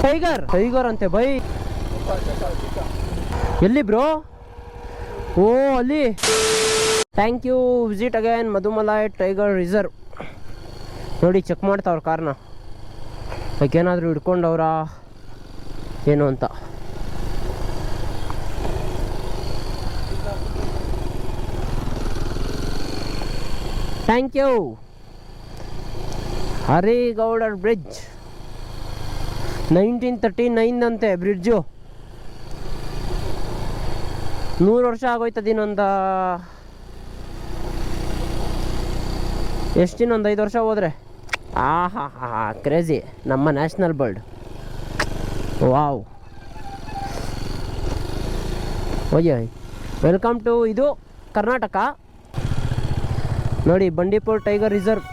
Tiger ಅಂತೆ by. ಎಲ್ಲಿ bro? ಓ ಅಲ್ಲಿ. Thank you. Visit again Mudumalai tiger reserve. ನೋಡಿ ಚೆಕ್ ಮಾಡ್ತಾವ್ರ ಕಾರ್ನ, ಏನಾದರೂ ಹಿಡ್ಕೊಂಡವ್ರ ಏನು ಅಂತ. Thank you. ಹರಿಗೌಡರ್ ಬ್ರಿಡ್ಜ್ 1939 ಅಂತೆ ಬ್ರಿಡ್ಜು. 100 ವರ್ಷ ಆಗೋಯ್ತದ. ಇನ್ನೊಂದು ಎಷ್ಟು ಇನ್ನೊಂದು 5 ವರ್ಷ ಹೋದರೆ ಕ್ರೇಜಿ. ನಮ್ಮ ನ್ಯಾಷನಲ್ ಬರ್ಡ್. ವಾವ್. ಓಯ್ ವೆಲ್ಕಮ್ ಟು ಇದು ಕರ್ನಾಟಕ. ನೋಡಿ Bandipur tiger reserve.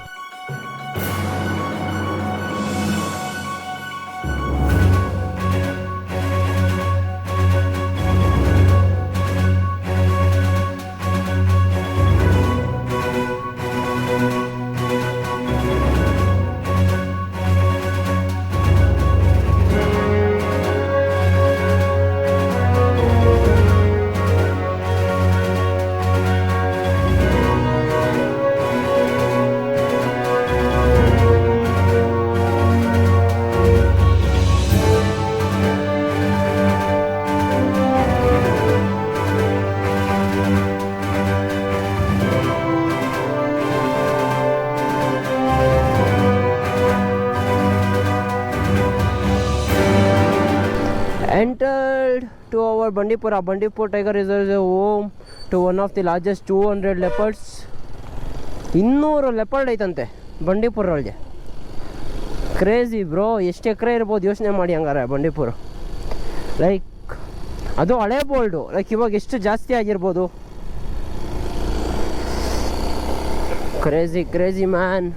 Entered to our Bandipur Tiger Reserve is a home to one of the largest 200 leopards. 200 leopard ಐತಂತೆ Bandipur ಒಳಗೆ. Crazy bro. ಎಷ್ಟು ಎಕರೆ ಇರ್ಬೋದು ಯೋಚನೆ ಮಾಡಿ ಹಂಗಾರೆ ಬಂಡೀಪುರ. ಲೈಕ್ ಅದು ಹಳೆ ಬೋಲ್ಡು. ಲೈಕ್ ಇವಾಗ ಎಷ್ಟು ಜಾಸ್ತಿ ಆಗಿರ್ಬೋದು. Crazy man.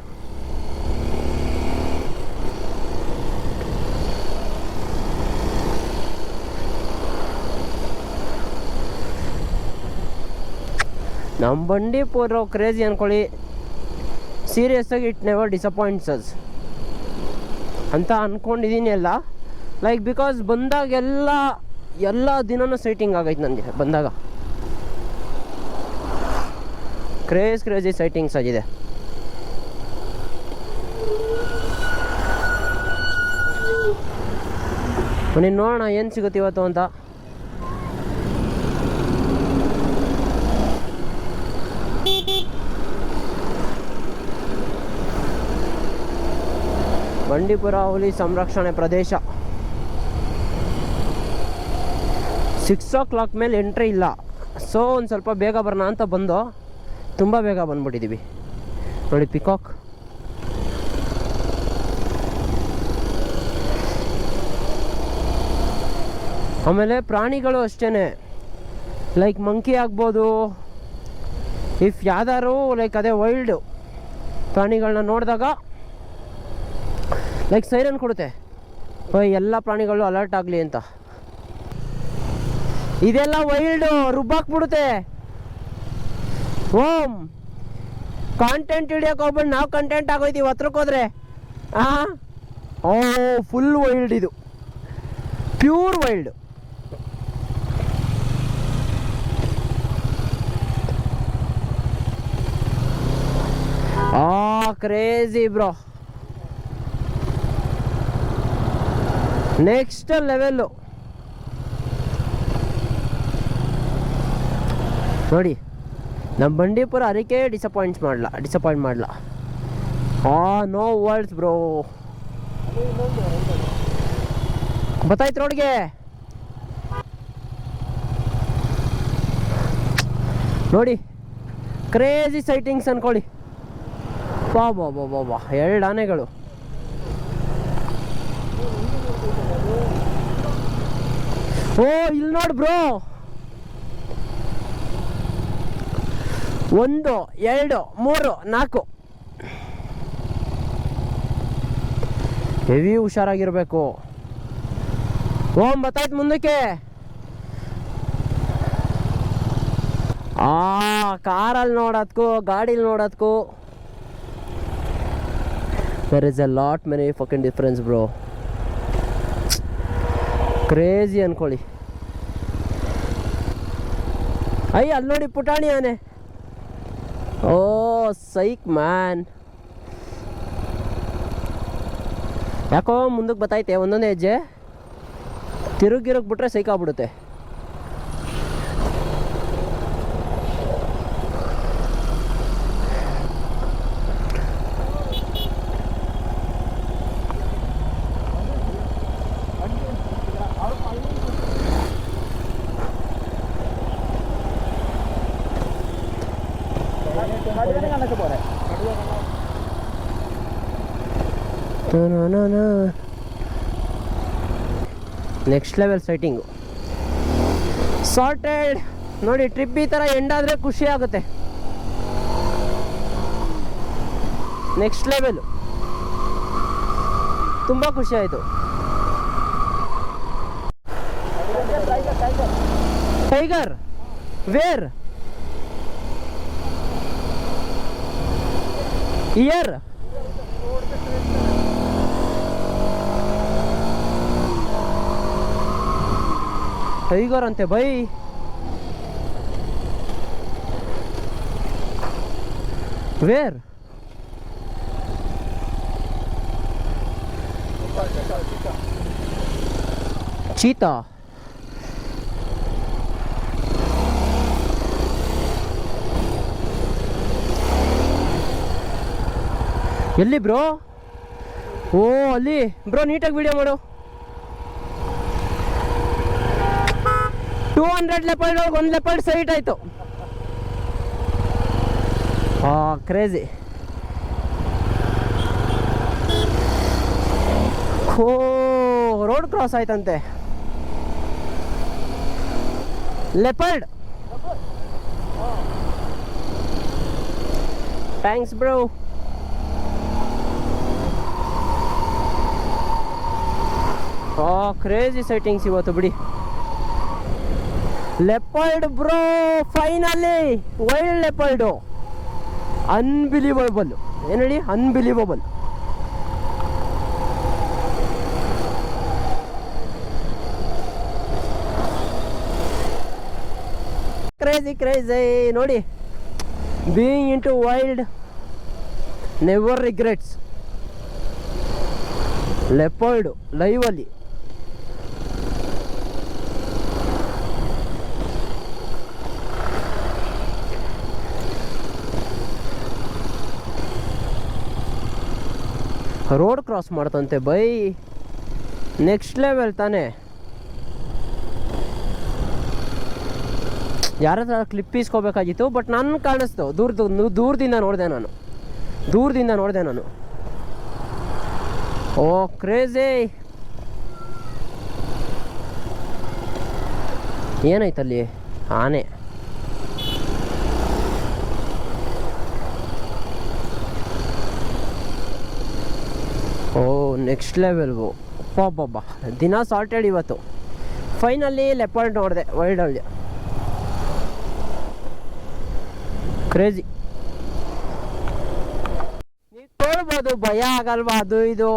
ನಮ್ಮ ಬಂಡೀಪುರ ಕ್ರೇಜಿ ಅಂದ್ಕೊಳ್ಳಿ. ಸೀರಿಯಸ್ ಆಗಿ ಇಟ್ ನೆವರ್ ಡಿಸಪಾಯಿಂಟ್ಸ್ ಅಸ್ ಅಂತ ಅಂದ್ಕೊಂಡಿದ್ದೀನಿ ಎಲ್ಲ. ಲೈಕ್ ಬಿಕಾಸ್ ಬಂದಾಗೆಲ್ಲ ದಿನನೂ ಸೈಟಿಂಗ್ ಆಗೈತೆ ನನಗೆ. ಬಂದಾಗ ಕ್ರೇಜಿ ಸೈಟಿಂಗ್ಸ್ ಆಗಿದೆ. ನೀನು ನೋಡೋಣ ಏನು ಸಿಗುತ್ತೆ ಇವತ್ತು ಅಂತ. ಬಂಡೀಪುರ ಹುಲಿ ಸಂರಕ್ಷಣೆ ಪ್ರದೇಶ. 6 o'clock ಮೇಲೆ ಎಂಟ್ರಿ ಇಲ್ಲ. ಸೊ ಒಂದು ಸ್ವಲ್ಪ ಬೇಗ ಬರೋಣ ಅಂತ ಬಂದು ತುಂಬ ಬೇಗ ಬಂದ್ಬಿಟ್ಟಿದ್ದೀವಿ. ನೋಡಿ ಪಿಕಾಕ್. ಆಮೇಲೆ ಪ್ರಾಣಿಗಳು ಅಷ್ಟೇ. ಲೈಕ್ ಮಂಕಿ ಆಗ್ಬೋದು. ಇಫ್ ಯಾವ್ದಾದ್ರು ಲೈಕ್ ಅದೇ ವೈಲ್ಡು ಪ್ರಾಣಿಗಳನ್ನ ನೋಡಿದಾಗ ಲೈಕ್ ಸೈರನ್ ಕೊಡುತ್ತೆ, ಎಲ್ಲ ಪ್ರಾಣಿಗಳು ಅಲರ್ಟ್ ಆಗಲಿ ಅಂತ. ಇದೆಲ್ಲ ವೈಲ್ಡು ರುಬ್ಬಾಕ್ಬಿಡುತ್ತೆ. ಓಮ್ ಕಾಂಟೆಂಟ್ ಹಿಡಿಯೋಕೆ ಹೋಗ್ಬಿಟ್ಟು ನಾವು ಕಂಟೆಂಟ್ ಆಗೋಯ್ತೀವಿ ಹತ್ರಕ್ಕೆ ಹೋದ್ರೆ. ಓ ಫುಲ್ ವೈಲ್ಡ್. ಇದು pure wild. Crazy bro. Next level ನೋಡಿ. ನಮ್ಮ ಬಂಡೀಪುರ ಅದಕ್ಕೆ ಡಿಸಪಾಯಿಂಟ್ ಮಾಡಲ್ಲ. No words bro. ಗೊತ್ತಾಯ್ತು ರೋಡ್ಗೆ. ನೋಡಿ ಕ್ರೇಜಿ ಸೈಟಿಂಗ್ಸ್ ಅನ್ಕೊಳ್ಳಿ. ಬಾ 2 ಆನೆಗಳು. ಓ ಇಲ್ಲಿ ನೋಡಿ ಬ್ರೋ. 1 2 3 4. ಹೆವಿ ಹುಷಾರಾಗಿರ್ಬೇಕು. ಗೊತ್ತಾಯ್ತು ಮುಂದಕ್ಕೆ. ಕಾರಲ್ಲಿ ನೋಡೋದಕ್ಕೂ ಗಾಡೀಲಿ ನೋಡೋದಕ್ಕೂ there is a lot many fucking difference bro. Crazy ಅನ್ಕೊಳ್ಳಿ. ಅಯ್ಯ ಅಲ್ಲಿ ನೋಡಿ ಪುಟಾಣಿ ಆನೆ. ಓ ಸೈಕ್ ಮ್ಯಾನ್. ಯಾಕೋ ಮುಂದಕ್ಕೆ ಬತ್ತೈತೆ ಒಂದೊಂದೇ ಹೆಜ್ಜೆ, ತಿರುಗಿರೋಕೆ ಬಿಟ್ರೆ ಸೈಕ್ ಆಗ್ಬಿಡುತ್ತೆ. Next level sighting sorted. ನೋಡಿ ಟ್ರಿಪ್ ಈ ಥರ ಎಂಡ್ ಆದರೆ ಖುಷಿ ಆಗುತ್ತೆ. ನೆಕ್ಸ್ಟ್ ಲೆವೆಲ್, ತುಂಬ ಖುಷಿ ಆಯಿತು. Tiger where here. ಟೈಗರ್ ಅಂತೆ ಬೈ. Where cheetah. ಎಲ್ಲಿ ಬ್ರೋ? ಓ ಅಲ್ಲಿ ಬ್ರೋ, ನೀಟಾಗಿ ವಿಡಿಯೋ ಮಾಡು. 200 ಲೆಪರ್ಡ್ ಒಳಗೆ 1 ಲೆಪರ್ಡ್ ಸೈಟ್ ಆಯಿತು. ಕ್ರೇಜಿ. ಓ ರೋಡ್ ಕ್ರಾಸ್ ಆಯ್ತಂತೆ. Leopard. Thanks bro. Crazy sightings ಇವತ್ತು ಬಿಡಿ. Leopard bro, finally wild leopard. Unbelievable. ಏನು ಹೇಳಿ? ಅನ್ಬಿಲೀವಬಲ್. ಕ್ರೇಜಿ ಕ್ರೇಜಿ ನೋಡಿ. Being into wild never regrets. Leopard ಲೈವಲ್ಲಿ. ರೋಡ್ ಕ್ರಾಸ್ ಮಾಡ್ತಂತೆ ಬೈ. ನೆಕ್ಸ್ಟ್ ಲೆವೆಲ್ ತಾನೇ. ಯಾರ ಹತ್ರ ಕ್ಲಿಪ್ ಇಸ್ಕೋಬೇಕಾಗಿತ್ತು, ಬಟ್ ನನ್ನ ಕಾಣಿಸ್ತು. ದೂರದಿಂದ ನೋಡಿದೆ ನಾನು. ಓ ಕ್ರೇಜಿ. ಏನಾಯ್ತಲ್ಲಿ? ಆನೆ. ಓ ನೆಕ್ಸ್ಟ್ ಲೆವೆಲ್ಗು. ಪಾಪ ದಿನ ಸಾಲ್ಟೆಡ್ ಇವತ್ತು. ಫೈನಲಿ ಲೆಪರ್ಡ್ ನೋಡಿದೆ ವೈಲ್ಡಲ್ಲಿ. ಕ್ರೇಜಿ. ನೀವು ನೋಡ್ಬೋದು, ಭಯ ಆಗಲ್ವಾ? ಅದು ಇದು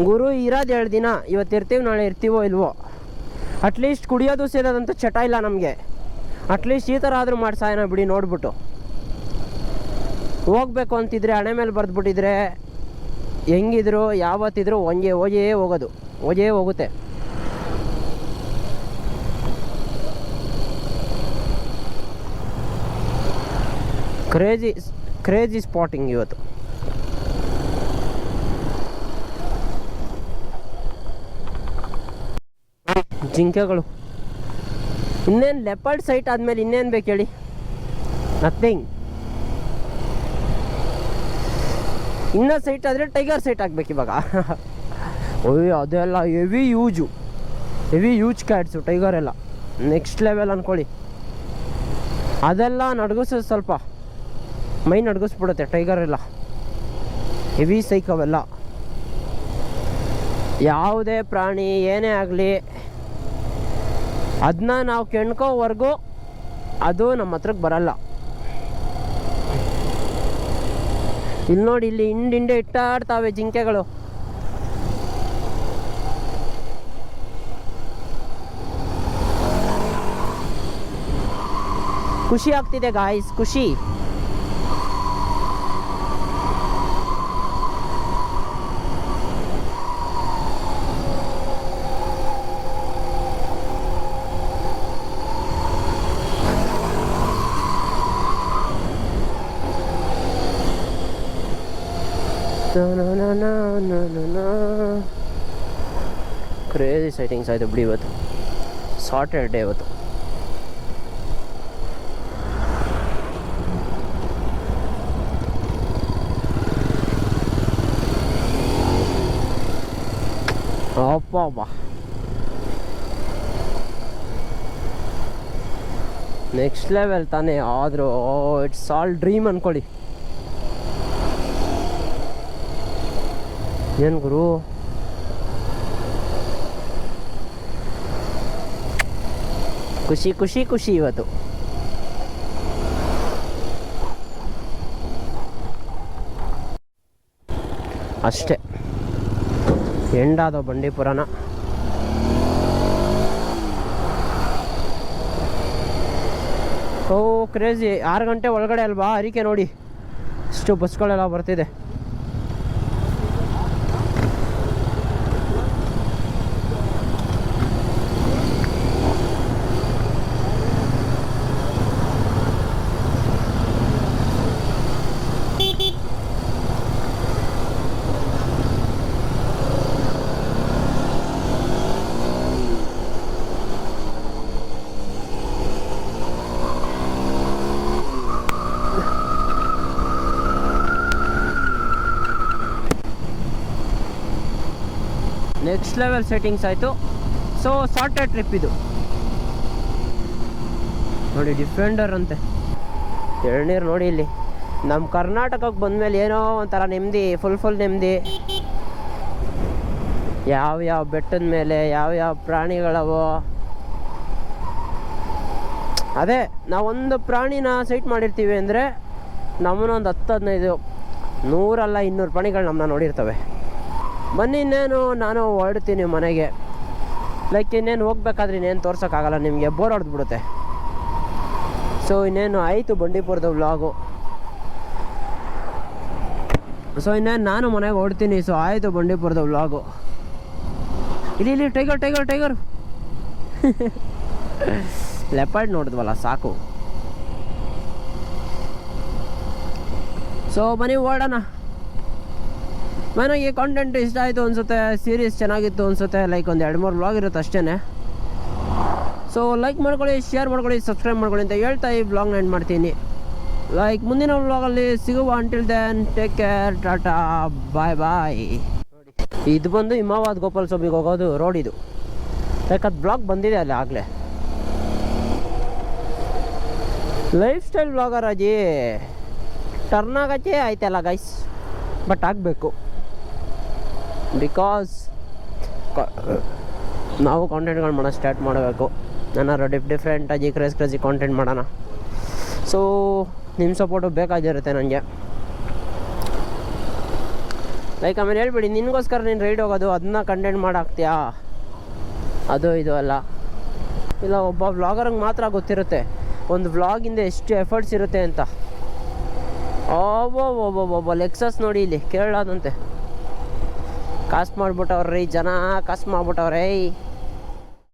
ಗುರು ಇರೋದು 2 ದಿನ. ಇವತ್ತು ಇರ್ತೀವಿ, ನಾಳೆ ಇರ್ತೀವೋ ಇಲ್ವೋ. ಅಟ್ಲೀಸ್ಟ್ ಕುಡಿಯೋದು ಸೇರೋದಂತ ಚಟ ಇಲ್ಲ ನಮಗೆ. ಅಟ್ಲೀಸ್ಟ್ ಈ ಥರ ಆದರೂ ಮಾಡಿ ಸಾಯನ ಬಿಡಿ. ನೋಡ್ಬಿಟ್ಟು ಹೋಗ್ಬೇಕು ಅಂತಿದ್ರೆ ಹಣೆ ಮೇಲೆ ಬರೆದ್ಬಿಟ್ಟಿದ್ರೆ ಹೆಂಗಿದ್ರು ಯಾವತ್ತಿದ್ರು ಓಜೇ ಹೋಗುತ್ತೆ. ಕ್ರೇಜಿ ಸ್ಪಾಟಿಂಗ್ ಇವತ್ತು. ಜಿಂಕೆಗಳು. ಇನ್ನೇನು ಲೆಪರ್ಡ್ ಸೈಟ್ ಆದಮೇಲೆ ಇನ್ನೇನು ಬೇಕು ಹೇಳಿ? ನಥಿಂಗ್. ಇನ್ನೂ ಸೈಟ್ ಆದರೆ ಟೈಗರ್ ಸೈಟ್ ಆಗಬೇಕು ಇವಾಗ. ಓಯ್ ಅದೆಲ್ಲ ಹೆವಿ ಯೂಜ್ ಕ್ಯಾಟ್ಸು ಟೈಗರ್ ಎಲ್ಲ. ನೆಕ್ಸ್ಟ್ ಲೆವೆಲ್ ಅಂದ್ಕೊಳ್ಳಿ. ಅದೆಲ್ಲ ನಡ್ಗಿಸೋದು, ಸ್ವಲ್ಪ ಮೈ ನಡ್ಗಿಸ್ಬಿಡುತ್ತೆ ಟೈಗರ್ ಎಲ್ಲ. ಹೆವಿ ಸೈಕ್ ಅವೆಲ್ಲ. ಯಾವುದೇ ಪ್ರಾಣಿ ಏನೇ ಆಗಲಿ ಅದನ್ನ ನಾವು ಕೆಣ್ಕೋವರೆಗೂ ಅದು ನಮ್ಮ ಹತ್ರಕ್ಕೆ ಬರಲ್ಲ. ಇಲ್ಲಿ ನೋಡಿ, ಇಲ್ಲಿ ಹಿಂಡೆ ಇಟ್ಟಾಡ್ತಾವೆ ಜಿಂಕೆಗಳು. ಖುಷಿ ಆಗ್ತಿದೆ ಗಾಯ್ಸ್, ಖುಷಿ. ಕ್ರೇಜಿ ಸೈಟಿಂಗ್ಸ್ ಆಯಿತು ಬಿಡಿ ಇವತ್ತು. ಸಾಟರ್ಡೇ ಇವತ್ತು. ಅಪ್ಪ ನೆಕ್ಸ್ಟ್ ಲೆವೆಲ್ ತಾನೇ. ಆದರೂ ಇಟ್ಸ್ ಆಲ್ ಡ್ರೀಮ್ ಅಂದ್ಕೊಳ್ಳಿ. ಏನು ಗುರು, ಖುಷಿ ಖುಷಿ ಖುಷಿ ಇವತ್ತು. ಅಷ್ಟೇ, ಎಂಡಾದ ಬಂಡೀಪುರನ. ಓ ಕ್ರೇಜಿ. 6 ಗಂಟೆ ಒಳಗಡೆ ಅಲ್ವಾ, ಅದಕ್ಕೆ ನೋಡಿ ಇಷ್ಟು ಬಸ್ಗಳೆಲ್ಲ ಬರ್ತಿದೆ. ನೆಕ್ಸ್ಟ್ ಲೆವೆಲ್ ಸೆಟ್ಟಿಂಗ್ಸ್ ಆಯಿತು. ಸೊ ಸಾರ್ಟೆಡ್ ಟ್ರಿಪ್ ಇದು ನೋಡಿ. ಡಿಫೆಂಡರ್ ಅಂತೆ. ಎಳ್ನೀರು ನೋಡಿ ಇಲ್ಲಿ. ನಮ್ಮ ಕರ್ನಾಟಕಕ್ಕೆ ಬಂದಮೇಲೆ ಏನೋ ಒಂಥರ ನೆಮ್ಮದಿ, ಫುಲ್ ನೆಮ್ಮದಿ. ಯಾವ ಬೆಟ್ಟದ ಮೇಲೆ ಯಾವ ಪ್ರಾಣಿಗಳವೋ. ಅದೇ ನಾವೊಂದು ಪ್ರಾಣಿನ ಸೈಟ್ ಮಾಡಿರ್ತೀವಿ ಅಂದರೆ ನಮ್ಮನ್ನೊಂದು 10-15 100 ಅಲ್ಲ 200 ಪ್ರಾಣಿಗಳು ನಮ್ಮನ್ನ ನೋಡಿರ್ತವೆ. ಬನ್ನಿ, ಇನ್ನೇನು ನಾನು ಹೊರಡ್ತೀನಿ ಮನೆಗೆ. ಲೈಕ್ ಇನ್ನೇನು ಹೋಗ್ಬೇಕಾದ್ರೆ ಇನ್ನೇನು ತೋರ್ಸೋಕ್ಕಾಗಲ್ಲ, ನಿಮಗೆ ಬೋರ್ ಹೊಡೆದ್ಬಿಡುತ್ತೆ. ಸೊ ಇನ್ನೇನು ಆಯಿತು ಬಂಡೀಪುರದ ವ್ಲಾಗು. ಸೊ ಇನ್ನೇನು ನಾನು ಮನೆಗೆ ಹೊರಡ್ತೀನಿ. ಸೊ ಆಯಿತು ಬಂಡೀಪುರದ ವ್ಲಾಗು. ಇಲ್ಲಿ ಟೈಗರ್ ಲೆಪರ್ಡ್ ನೋಡಿದ್ವಲ್ಲ, ಸಾಕು. ಸೊ ಬನ್ನಿ ಓಡೋಣ. ನನಗೆ ಕಾಂಟೆಂಟ್ ಇಷ್ಟ ಆಯಿತು ಅನಿಸುತ್ತೆ, ಸೀರೀಸ್ ಚೆನ್ನಾಗಿತ್ತು ಅನಿಸುತ್ತೆ. ಲೈಕ್ ಒಂದು 2-3 ವ್ಲಾಗ್ ಇರುತ್ತೆ ಅಷ್ಟೇ. ಸೊ ಲೈಕ್ ಮಾಡ್ಕೊಳ್ಳಿ, ಶೇರ್ ಮಾಡ್ಕೊಳ್ಳಿ, ಸಬ್ಸ್ಕ್ರೈಬ್ ಮಾಡ್ಕೊಳ್ಳಿ ಅಂತ ಹೇಳ್ತಾ ಈ ವ್ಲಾಗ್ನ ಎಂಡ್ ಮಾಡ್ತೀನಿ. ಲೈಕ್ ಮುಂದಿನ ವ್ಲಾಗಲ್ಲಿ ಸಿಗುವ. Until then take care, tata, bye bye. ಇದು ಬಂದು ಹಿಮಾವಾದ್ ಗೋಪಾಲ್ ಸ್ವಾಮಿಗೆ ಹೋಗೋದು ರೋಡ್ ಇದು. ಲೈಕ್ ಅದು ಬ್ಲಾಗ್ ಬಂದಿದೆ ಅಲ್ಲಿ ಆಗಲೇ. ಲೈಫ್ ಸ್ಟೈಲ್ ವ್ಲಾಗರ್ ಅಜ್ಜಿ ಟರ್ನ್ ಆಗಚ್ಚೆ ಆಯ್ತಲ್ಲ ಗೈಸ್. ಬಟ್ ಆಗಬೇಕು, ಬಿಕಾಸ್ ನಾವು ಕಾಂಟೆಂಟ್ಗಳು ಮಾಡೋಣ ಸ್ಟಾರ್ಟ್ ಮಾಡಬೇಕು. ನಾನು ಡಿಫ್ರೆಂಟಾಗಿ ಕ್ರೇಜಿ ಕಾಂಟೆಂಟ್ ಮಾಡೋಣ. ಸೊ ನಿಮ್ಮ ಸಪೋರ್ಟು ಬೇಕಾಗಿರುತ್ತೆ ನನಗೆ. ಲೈಕ್ ಆಮೇಲೆ ಹೇಳ್ಬಿಡಿ, ನಿನಗೋಸ್ಕರ ನೀನು ರೈಡ್ ಹೋಗೋದು ಅದನ್ನ ಕಂಟೆಂಟ್ ಮಾಡಾಕ್ತೀಯಾ, ಅದು ಇದು ಅಲ್ಲ. ಇಲ್ಲ, ಒಬ್ಬ ವ್ಲಾಗರ್ಗೆ ಮಾತ್ರ ಗೊತ್ತಿರುತ್ತೆ ಒಂದು ವ್ಲಾಗಿಂದ ಎಷ್ಟು ಎಫರ್ಟ್ಸ್ ಇರುತ್ತೆ ಅಂತ. ಒಬ್ಬ ಲೆಕ್ಸಸ್ ನೋಡಿ ಇಲ್ಲಿ ಕೇರಳದಂತೆ. ಕಾಸು ಮಾಡ್ಬಿಟ್ಟವ್ರಿ ಜನ, ಕಾಸು ಮಾಡ್ಬಿಟ್ಟವ್ರೇ.